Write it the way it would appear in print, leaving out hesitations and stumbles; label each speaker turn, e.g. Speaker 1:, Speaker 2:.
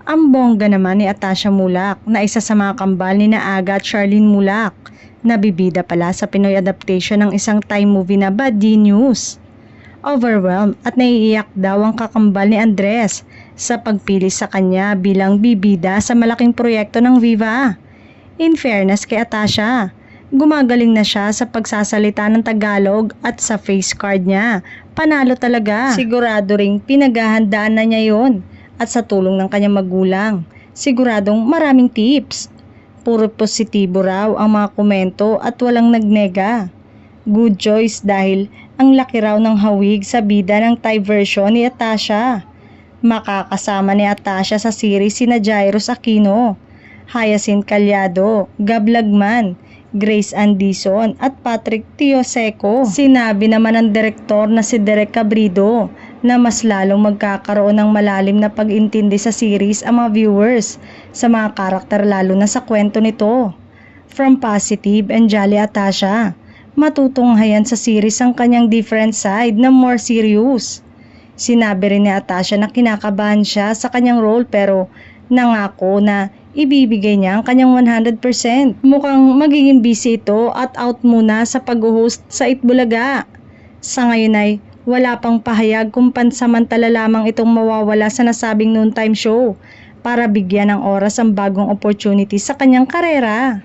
Speaker 1: Ang bongga naman ni Atasha Mulak na isa sa mga kambal ni Aga at Charlene Mulak na bibida pala sa Pinoy adaptation ng isang Thai movie na Bad D News. Overwhelmed at naiiyak daw ang kakambal ni Andres sa pagpili sa kanya bilang bibida sa malaking proyekto ng Viva. In fairness kay Atasha, gumagaling na siya sa pagsasalita ng Tagalog at sa face card niya. Panalo talaga. Sigurado ring pinaghahandaan na niya yon at sa tulong ng kanyang magulang. Siguradong maraming tips. Puro positibo raw ang mga komento at walang nagnega. Good choice dahil ang laki raw ng hawig sa bida ng Thai version ni Atasha. Makakasama ni Atasha sa series sina Jairus Aquino, Hyacinth Callado, Gab Lagman, Grace Andison at Patrick Tioseco. Sinabi naman ng direktor na si Derek Cabrido na mas lalong magkakaroon ng malalim na pag-intindi sa series ang mga viewers sa mga karakter lalo na sa kwento nito. From positive and jolly Atasha, matutunghayan sa series ang kanyang different side na more serious. Sinabi rin ni Atasha na kinakabahan siya sa kanyang role pero nangako na ibibigay niya ang kanyang 100%. Mukhang magiging busy ito at out muna sa pag-host sa Itbulaga. Sa ngayon ay wala pang pahayag kung pansamantala lamang itong mawawala sa nasabing noontime show para bigyan ng oras ang bagong opportunity sa kanyang karera.